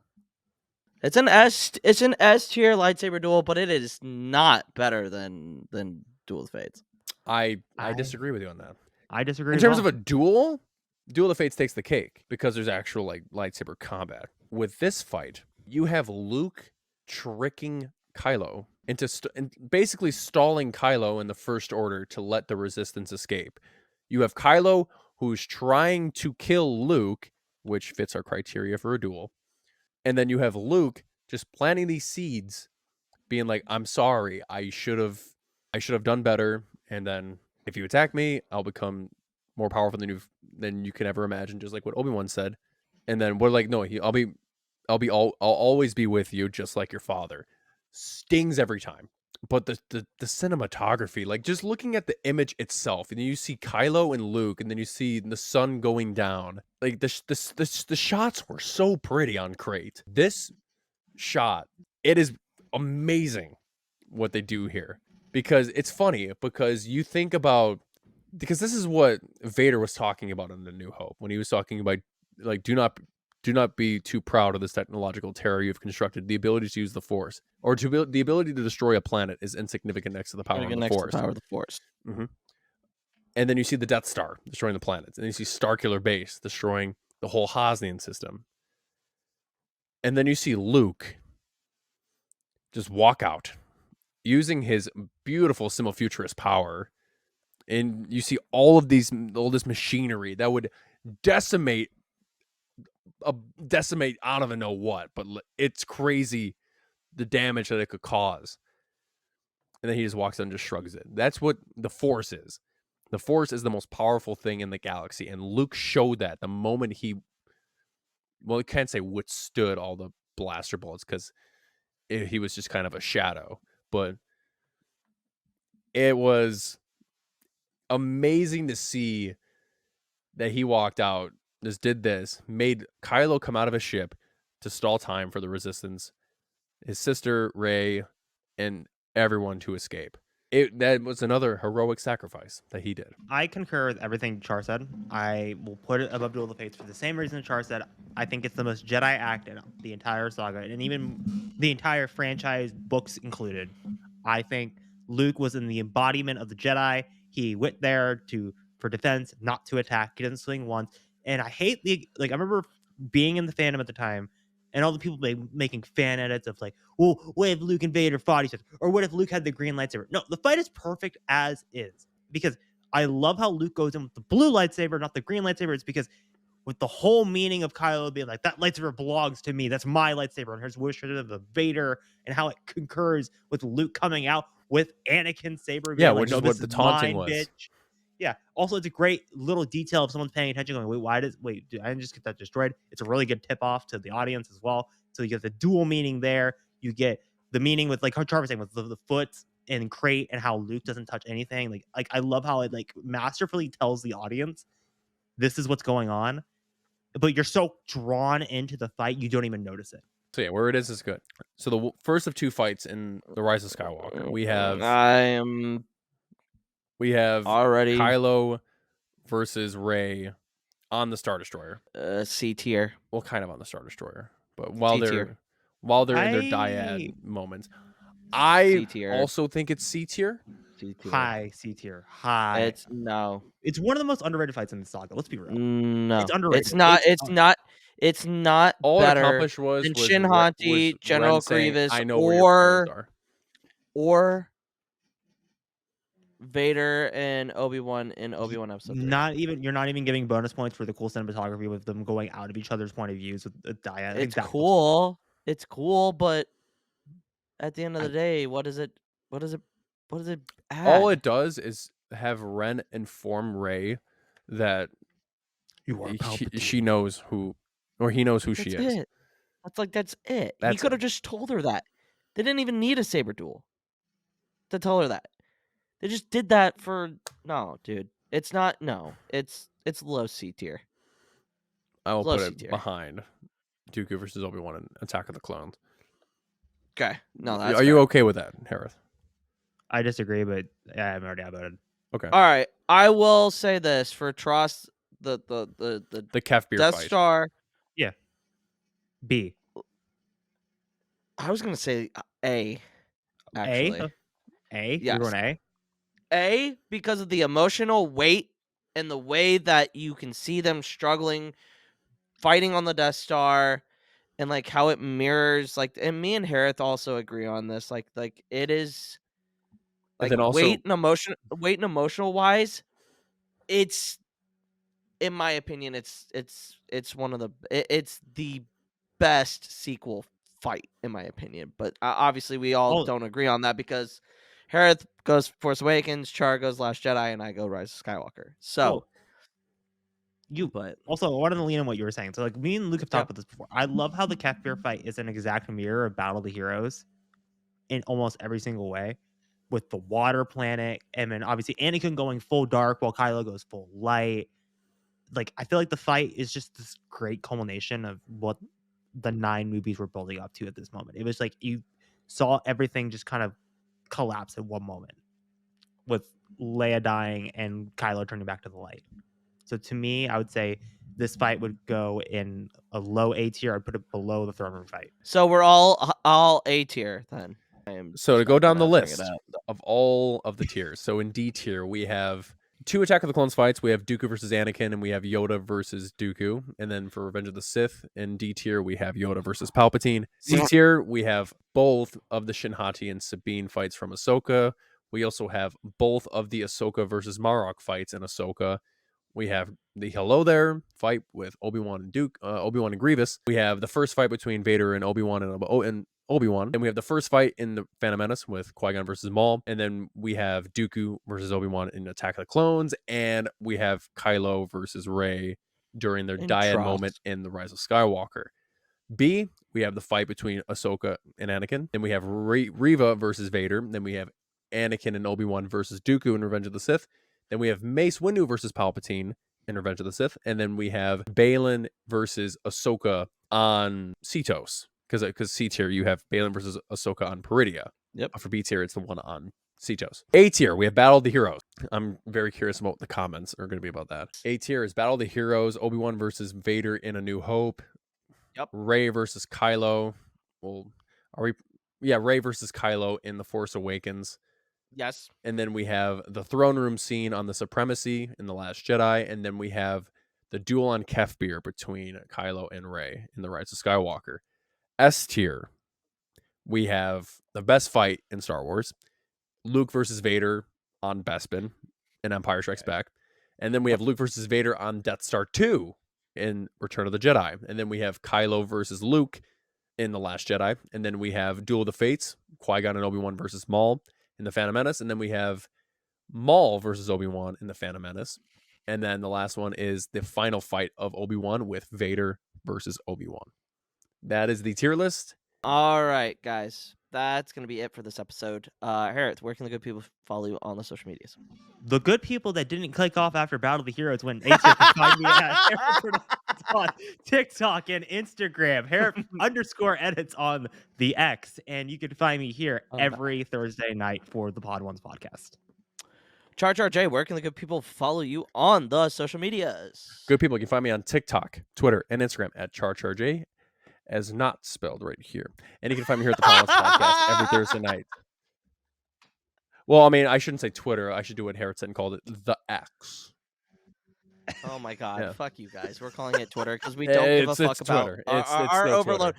It's an S tier lightsaber duel, but it is not better than Duel of the Fates. I disagree with you on that. I disagree. In terms of a duel, Duel of the Fates takes the cake because there's actual like lightsaber combat. With this fight, you have Luke tricking Kylo into basically stalling Kylo in the First Order to let the Resistance escape. You have Kylo who's trying to kill Luke, which fits our criteria for a duel. And then you have Luke just planting these seeds, being like, I'm sorry, I should have done better. And then if you attack me, I'll become more powerful than you can ever imagine, just like what Obi-Wan said. And then we're like, no, I'll always be with you, just like your father. Stings every time. But the cinematography, like just looking at the image itself, and then you see Kylo and Luke, and then you see the sun going down. Like the shots were so pretty on Crate. This shot, it is amazing what they do here, because it's funny because you think about, because this is what Vader was talking about in The New Hope when he was talking about like do not be too proud of this technological terror you've constructed. The ability to use the Force, or the ability to destroy a planet, is insignificant next to the power of the Force. Mm-hmm. And then you see the Death Star destroying the planets, and then you see Starkiller Base destroying the whole Hosnian system. And then you see Luke just walk out using his beautiful Simo-Futurist power, and you see all this machinery that would decimate. I don't even know what, but it's crazy the damage that it could cause. And then he just walks in and just shrugs it. That's what the Force is. The Force is the most powerful thing in the galaxy, and Luke showed that the moment he can't say withstood all the blaster bullets, because he was just kind of a shadow, but it was amazing to see that he walked out, just did this, made Kylo come out of a ship to stall time for the Resistance, his sister Rey, and everyone to escape. That was another heroic sacrifice that he did. I concur with everything Char said. I will put it above Duel of the Fates for the same reason Char said. I think it's the most Jedi act in the entire saga, and even the entire franchise, books included. I think Luke was in the embodiment of the Jedi. He went there for defense, not to attack. He didn't swing once. And I hate I remember being in the fandom at the time And all the people making fan edits of like, well, what if Luke and Vader fought each other? Or what if Luke had the green lightsaber? No, the fight is perfect as is. Because I love how Luke goes in with the blue lightsaber, not the green lightsaber. It's because with the whole meaning of Kylo being like, that lightsaber belongs to me. That's my lightsaber. And here's wish of the Vader and how it concurs with Luke coming out with Anakin's saber. Yeah, like, which no, is this what the taunting mine, was. Bitch. Yeah. Also, it's a great little detail if someone's paying attention going, wait, dude, I didn't just get that destroyed. It's a really good tip off to the audience as well. So you get the dual meaning there. You get the meaning with, like how Char was saying, with the foot and crate and how Luke doesn't touch anything. Like I love how it like masterfully tells the audience this is what's going on, but you're so drawn into the fight you don't even notice it. So yeah, where it is good. So the first of 2 fights in the Rise of Skywalker, we have already Kylo versus Rey on the Star Destroyer. C tier. Well, kind of on the Star Destroyer, but while C-tier. they're in their dyad moments, I also think it's C tier. High C tier. High. It's one of the most underrated fights in the saga. Let's be real. No, it's underrated. It's not all better it accomplished was Shin Hati, General Grievous, I know where your prayers are. Or Vader and Obi-Wan in Obi-Wan episode 3. You're not even giving bonus points for the cool cinematography with them going out of each other's point of views with a dyad. It's cool. It's cool, but at the end of the day, what does it add? All it does is have Ren inform Rey that she knows who, or he knows who she is. That's it. He could have just told her that. They didn't even need a saber duel to tell her that. They just did that for dude. It's not It's low C tier. I will put it behind Dooku versus Obi-Wan in Attack of the Clones. Okay. No, that's Are you okay with that, Hereth? I disagree, but I'm already outvoted. Okay. All right. I will say this for Tross, the Kef beer Death fight. Star. Yeah. B. I was gonna say A. Actually. A? Yes. You're going A? A, because of the emotional weight and the way that you can see them struggling, fighting on the Death Star, and like how it mirrors and me and Hereth also agree on this. Like it is like weight and emotional wise, it's, in my opinion, it's one of it's the best sequel fight in my opinion. But obviously we all don't agree on that because Hereth goes Force Awakens, Char goes Last Jedi, and I go Rise of Skywalker. So, but also I wanted to lean on what you were saying. So like me and Luke have talked about this before. I love how the Kef beer fight is an exact mirror of Battle of the Heroes in almost every single way, with the water planet, and then obviously Anakin going full dark while Kylo goes full light. Like I feel like the fight is just this great culmination of what the 9 movies were building up to at this moment. It was like you saw everything just kind of collapse in one moment with Leia dying and Kylo turning back to the light. So to me, I would say this fight would go in a low A tier. I'd put it below the throne room fight. So we're all A tier then. So to go down the list of all of the tiers. So in D tier, we have 2 Attack of the Clones fights. We have Dooku versus Anakin, and we have Yoda versus Dooku. And then for Revenge of the Sith, in D tier, we have Yoda versus Palpatine. C tier, we have both of the Shin Hati and Sabine fights from Ahsoka. We also have both of the Ahsoka versus Marok fights in Ahsoka. We have the Hello There fight with Obi-Wan and Obi-Wan and Grievous. We have the first fight between Vader and Obi-Wan and Obi-Wan. And we have the first fight in the Phantom Menace with Qui-Gon versus Maul. And then we have Dooku versus Obi-Wan in Attack of the Clones. And we have Kylo versus Rey during their dyad moment in The Rise of Skywalker. B, we have the fight between Ahsoka and Anakin. Then we have Reva versus Vader. Then we have Anakin and Obi-Wan versus Dooku in Revenge of the Sith. Then we have Mace Windu versus Palpatine in Revenge of the Sith. And then we have Baylan versus Ahsoka on Cetos. Because C tier, you have Baylan versus Ahsoka on Peridia. Yep. For B tier, it's the one on Cetos. A tier, we have Battle of the Heroes. I'm very curious about what the comments are going to be about that. A tier is Battle of the Heroes, Obi-Wan versus Vader in A New Hope. Yep. Rey versus Kylo. Well, Rey versus Kylo in The Force Awakens. Yes. And then we have the throne room scene on the Supremacy in The Last Jedi. And then we have the duel on Kef beer between Kylo and Rey in The Rise of Skywalker. S tier, we have the best fight in Star Wars, Luke versus Vader on Bespin in Empire Strikes Back. And then we have Luke versus Vader on Death Star 2 in Return of the Jedi. And then we have Kylo versus Luke in The Last Jedi. And then we have Duel of the Fates, Qui-Gon and Obi-Wan versus Maul in The Phantom Menace. And then we have Maul versus Obi-Wan in The Phantom Menace. And then the last one is the final fight of Obi-Wan with Vader versus Obi-Wan. That is the tier list. All right, guys. That's going to be it for this episode. Hereth, where can the good people follow you on the social medias? The good people that didn't click off after Battle of the Heroes when Acer can find me at Hereth on TikTok and Instagram, Hereth_edits on the X, and you can find me here every Thursday night for the Pod Ones podcast. Char J, where can the good people follow you on the social medias? Good people, you can find me on TikTok, Twitter, and Instagram at CharJ, as not spelled right here. And you can find me here at the Pod Ones podcast every Thursday night. Well, I mean, I shouldn't say Twitter. I should do what Hereth said and called it the X. Oh my God! Yeah. Fuck you guys. We're calling it Twitter because we don't give a fuck about our overlord.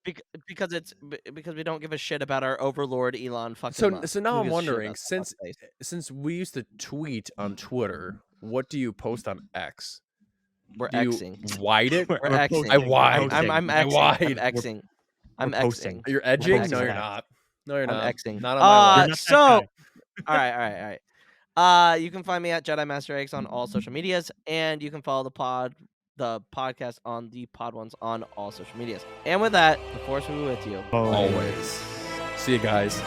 Because we don't give a shit about our overlord Elon fucking Musk. So now I'm wondering, since we used to tweet on Twitter, what do you post on X? We're Xing. You wide it? We're Xing. I wide. I'm Xing. I'm Xing. You're edging? No, you're not. No, you're not. I'm Xing. Not on my watch. All right. You can find me at Jedi Master X on all social medias, and you can follow the podcast on the Pod Ones on all social medias. And with that, the Force will be with you always. See you guys.